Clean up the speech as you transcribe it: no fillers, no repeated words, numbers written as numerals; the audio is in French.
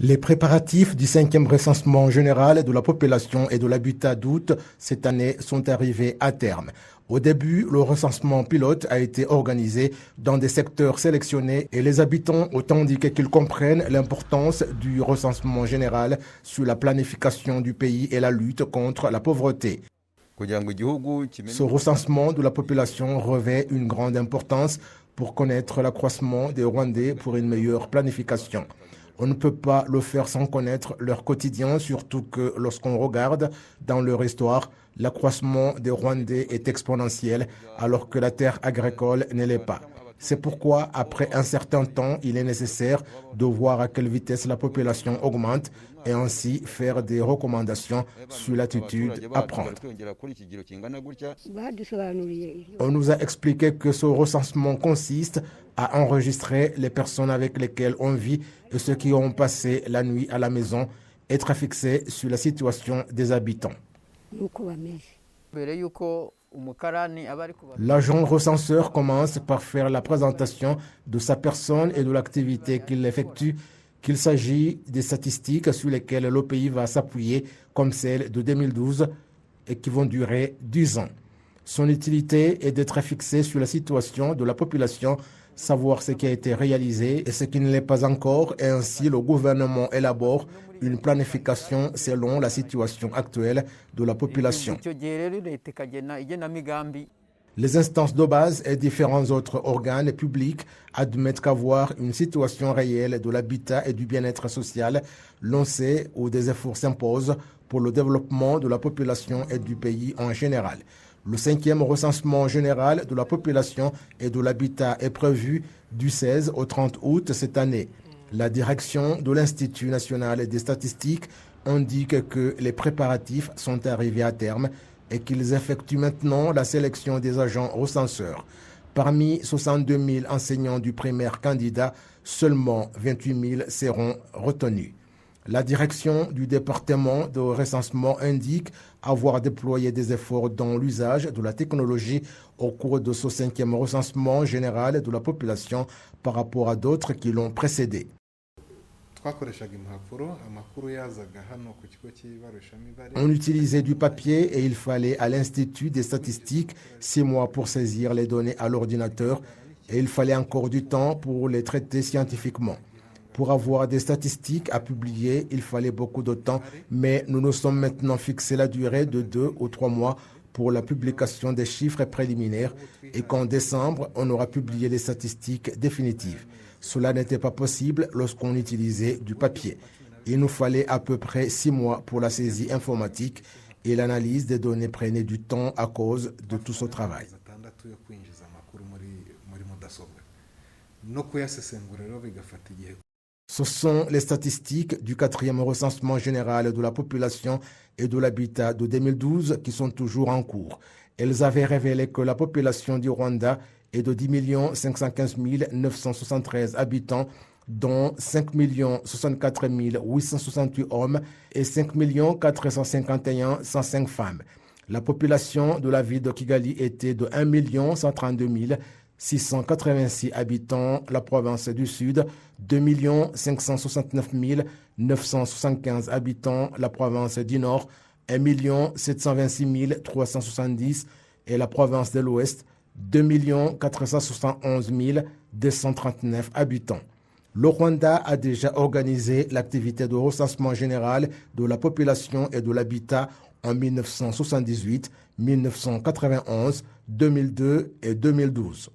Les préparatifs du 5e recensement général de la population et de l'habitat d'août cette année sont arrivés à terme. Au début, le recensement pilote a été organisé dans des secteurs sélectionnés et les habitants ont indiqué qu'ils comprennent l'importance du recensement général sur la planification du pays et la lutte contre la pauvreté. Ce recensement de la population revêt une grande importance pour connaître l'accroissement des Rwandais pour une meilleure planification. On ne peut pas le faire sans connaître leur quotidien, surtout que lorsqu'on regarde dans leur histoire, l'accroissement des Rwandais est exponentiel alors que la terre agricole ne l'est pas. C'est pourquoi, après un certain temps, il est nécessaire de voir à quelle vitesse la population augmente et ainsi faire des recommandations sur l'attitude à prendre. On nous a expliqué que ce recensement consiste à enregistrer les personnes avec lesquelles on vit et ceux qui ont passé la nuit à la maison, être fixé sur la situation des habitants. L'agent recenseur commence par faire la présentation de sa personne et de l'activité qu'il effectue, qu'il s'agit des statistiques sur lesquelles le pays va s'appuyer, comme celles de 2012, et qui vont durer 10 ans. Son utilité est d'être fixé sur la situation de la population, savoir ce qui a été réalisé et ce qui ne l'est pas encore, et ainsi le gouvernement élabore une planification selon la situation actuelle de la population. Les instances de base et différents autres organes publics admettent qu'avoir une situation réelle de l'habitat et du bien-être social lancé où des efforts s'imposent pour le développement de la population et du pays en général. Le 5e recensement général de la population et de l'habitat est prévu du 16 au 30 août cette année. La direction de l'Institut national des statistiques indique que les préparatifs sont arrivés à terme et qu'ils effectuent maintenant la sélection des agents recenseurs. Parmi 62 000 enseignants du primaire candidats, seulement 28 000 seront retenus. La direction du département de recensement indique avoir déployé des efforts dans l'usage de la technologie au cours de ce 5e recensement général de la population par rapport à d'autres qui l'ont précédé. On utilisait du papier et il fallait à l'Institut des statistiques 6 mois pour saisir les données à l'ordinateur et il fallait encore du temps pour les traiter scientifiquement. Pour avoir des statistiques à publier, il fallait beaucoup de temps, mais nous nous sommes maintenant fixé la durée de 2 ou 3 mois pour la publication des chiffres préliminaires et qu'en décembre, on aura publié les statistiques définitives. Cela n'était pas possible lorsqu'on utilisait du papier. Il nous fallait à peu près 6 mois pour la saisie informatique et l'analyse des données prenait du temps à cause de tout ce travail. Ce sont les statistiques du 4e recensement général de la population et de l'habitat de 2012 qui sont toujours en cours. Elles avaient révélé que la population du Rwanda est de 10 515 973 habitants, dont 5 64 868 hommes et 5 451 105 femmes. La population de la ville de Kigali était de 1 132 686 habitants, la province du Sud, 2 569 975 habitants, la province du Nord, 1 726 370 et la province de l'Ouest, 2 471 239 habitants. Le Rwanda a déjà organisé l'activité de recensement général de la population et de l'habitat en 1978, 1991, 2002 et 2012.